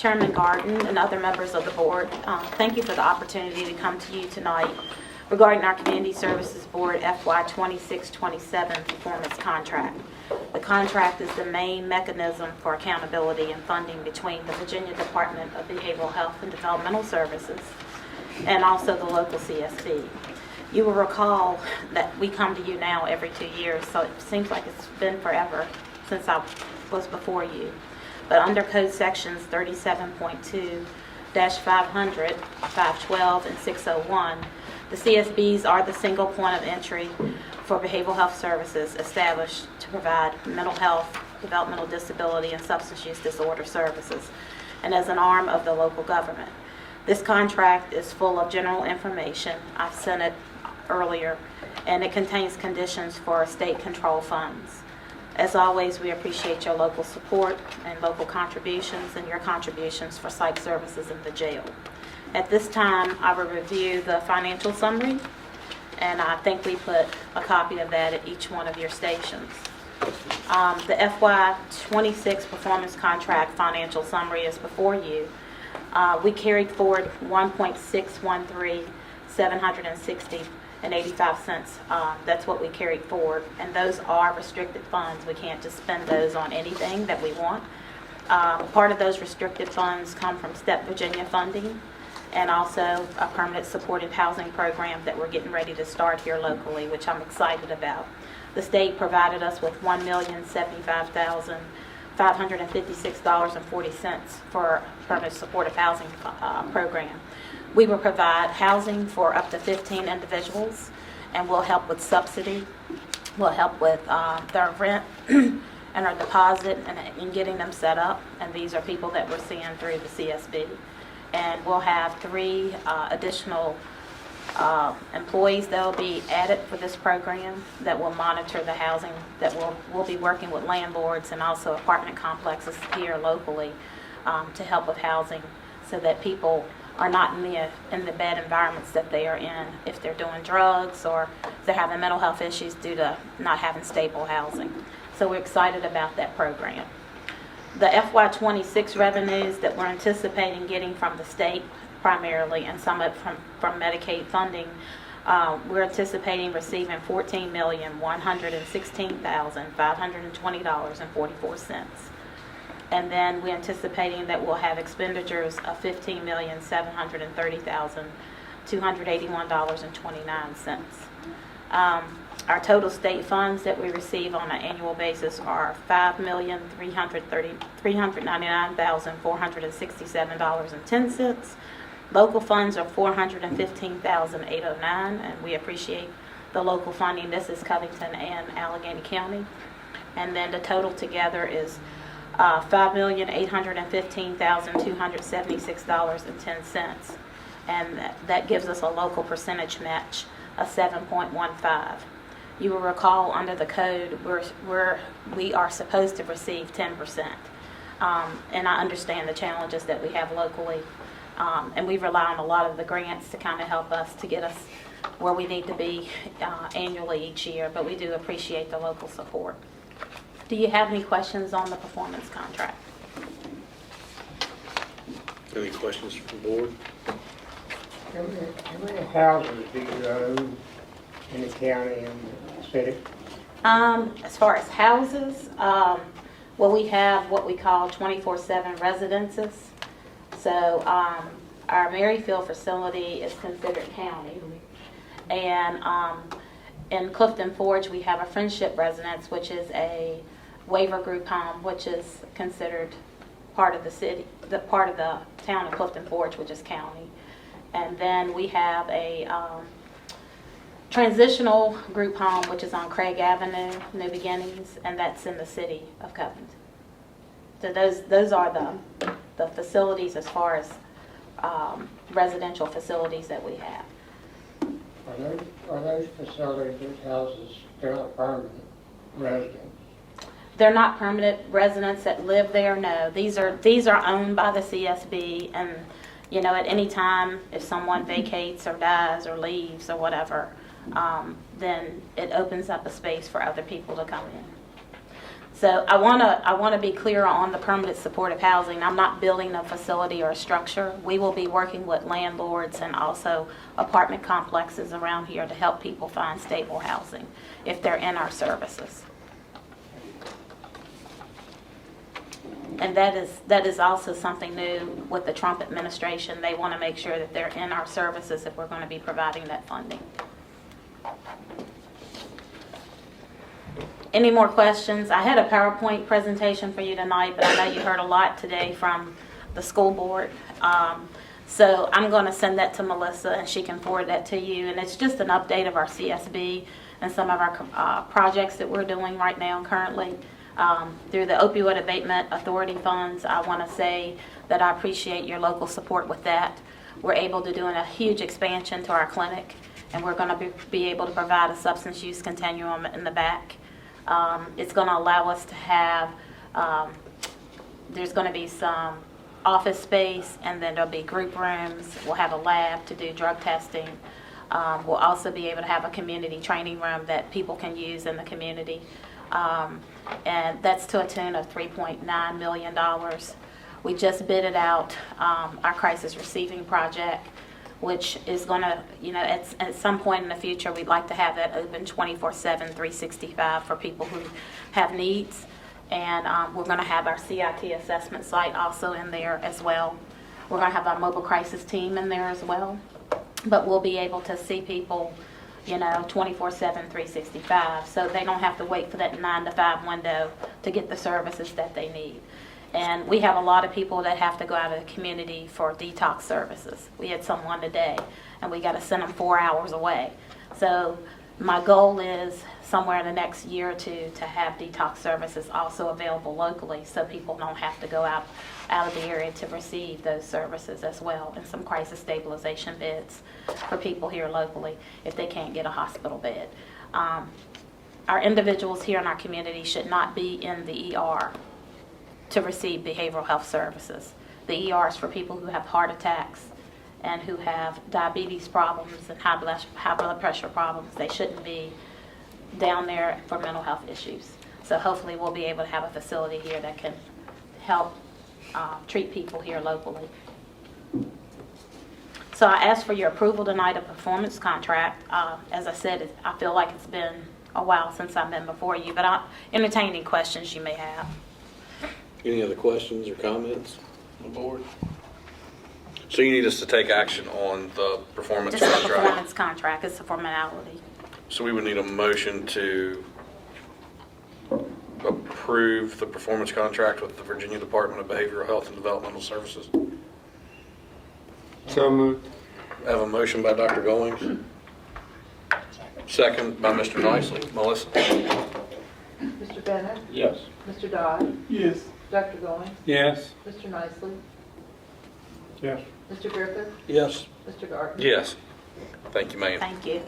Chairman Garden and other members of the board, thank you for the opportunity to come to you tonight regarding our Community Services Board FY 26-27 performance contract. The contract is the main mechanism for accountability and funding between the Virginia Department of Behavioral Health and Developmental Services and also the local CSB. You will recall that we come to you now every 2 years, so it seems like it's been forever since I was before you. But under Code Sections 37.2-500, 512, and 601, the CSBs are the single point of entry for behavioral health services established to provide mental health, developmental disability, and substance use disorder services, and as an arm of the local government. This contract is full of general information. I've sent it earlier, and it contains conditions for state control funds. As always, we appreciate your local support and local contributions and your contributions for psych services in the jail. At this time, I will review the financial summary, and I think we put a copy of that at each one of your stations. The FY 26 performance contract financial summary is before you. We carried forward $1,613,760.85. That's what we carried forward, and those are restricted funds. We can't just spend those on anything that we want. Part of those restricted funds come from Sept Virginia funding, and also a permanent supported housing program that we're getting ready to start here locally, which I'm excited about. The state provided us with $1,075,556.40 for permanent supportive housing program. We will provide housing for up to 15 individuals, and we'll help with subsidy. We'll help with their rent and our deposit and getting them set up. And these are people that we're seeing through the CSB. And we'll have 3 additional employees that will be added for this program that will monitor the housing, that we'll be working with landlords and also apartment complexes here locally to help with housing so that people are not in the bad environments that they are in if they're doing drugs or if they're having mental health issues due to not having stable housing. So we're excited about that program. The FY 26 revenues that we're anticipating getting from the state primarily and some of it from Medicaid funding, we're anticipating receiving $14,116,520.44. And then we're anticipating that we'll have expenditures of $15,730,281.29. Our total state funds that we receive on an annual basis are $5,399,467.10. Local funds are $415,809, and we appreciate the local funding. This is Covington and Alleghany County. And then the total together is $5,815,276.10, and that gives us a local percentage match of 7.15. You will recall under the code we are supposed to receive 10%, and I understand the challenges that we have locally, and we rely on a lot of the grants to kind of help us to get us where we need to be annually each year, but we do appreciate the local support. Do you have any questions on the performance contract? Any questions from the board? How many houses do you own in the county and the city? As far as houses, well, we have what we call 24/7 residences. So our Maryfield facility is considered county. And in Clifton Forge, we have a Friendship Residence, which is a waiver group home, which is considered part of the city, part of the town of Clifton Forge, which is county. And then we have a transitional group home, which is on Craig Avenue, New Beginnings, and that's in the city of Covington. So those are the facilities as far as residential facilities that we have. Are those facilities, those houses, they're not permanent residents? They're not permanent residents that live there, no. These are owned by the CSB, and you know, at any time, if someone vacates or dies or leaves or whatever, then it opens up a space for other people to come in. So I want to be clear on the permanent supportive housing. I'm not building a facility or a structure. We will be working with landlords and also apartment complexes around here to help people find stable housing if they're in our services. And that is also something new with the Trump administration. They want to make sure that they're in our services if we're going to be providing that funding. Any more questions? I had a PowerPoint presentation for you tonight, but I know you heard a lot today from the school board. So I'm going to send that to Melissa, and she can forward that to you. And it's just an update of our CSB and some of our projects that we're doing right now currently. Through the Opioid Abatement Authority funds, I want to say that I appreciate your local support with that. We're able to do a huge expansion to our clinic, and we're going to be able to provide a substance use continuum in the back. It's going to allow us to have, there's going to be some office space, and then there'll be group rooms. We'll have a lab to do drug testing. We'll also be able to have a community training room that people can use in the community. And that's to a tune of $3.9 million. We just bidded out our crisis receiving project, which is going to, at some point in the future, we'd like to have that open 24/7, 365 for people who have needs. And we're going to have our CIT assessment site also in there as well. We're going to have our mobile crisis team in there as well. But we'll be able to see people 24/7, 365, so they don't have to wait for that 9 to 5 window to get the services that they need. And we have a lot of people that have to go out of the community for detox services. We had someone today, and we got to send them 4 hours away. So my goal is somewhere in the next year or two to have detox services also available locally, so people don't have to go out of the area to receive those services as well, and some crisis stabilization beds for people here locally if they can't get a hospital bed. Our individuals here in our community should not be in the ER to receive behavioral health services. The ER is for people who have heart attacks and who have diabetes problems and high blood pressure problems. They shouldn't be down there for mental health issues. So hopefully we'll be able to have a facility here that can help treat people here locally. So I asked for your approval tonight of performance contract. As I said, I feel like it's been a while since I've been before you, but I'll entertain any questions you may have. Any other questions or comments on the board? So you need us to take action on the performance Just a contract? performance contract, it's a formality. So we would need a motion to approve the performance contract with the Virginia Department of Behavioral Health and Developmental Services. So moved. I have a motion by Dr. Goings. Second by Mr. Nicely. Melissa? Mr. Bennett? Yes. Mr. Dodd? Yes. Dr. Goins? Yes. Mr. Nicely? Yes. Mr. Griffith? Yes. Mr. Gardner? Yes. Thank you, ma'am. Thank you.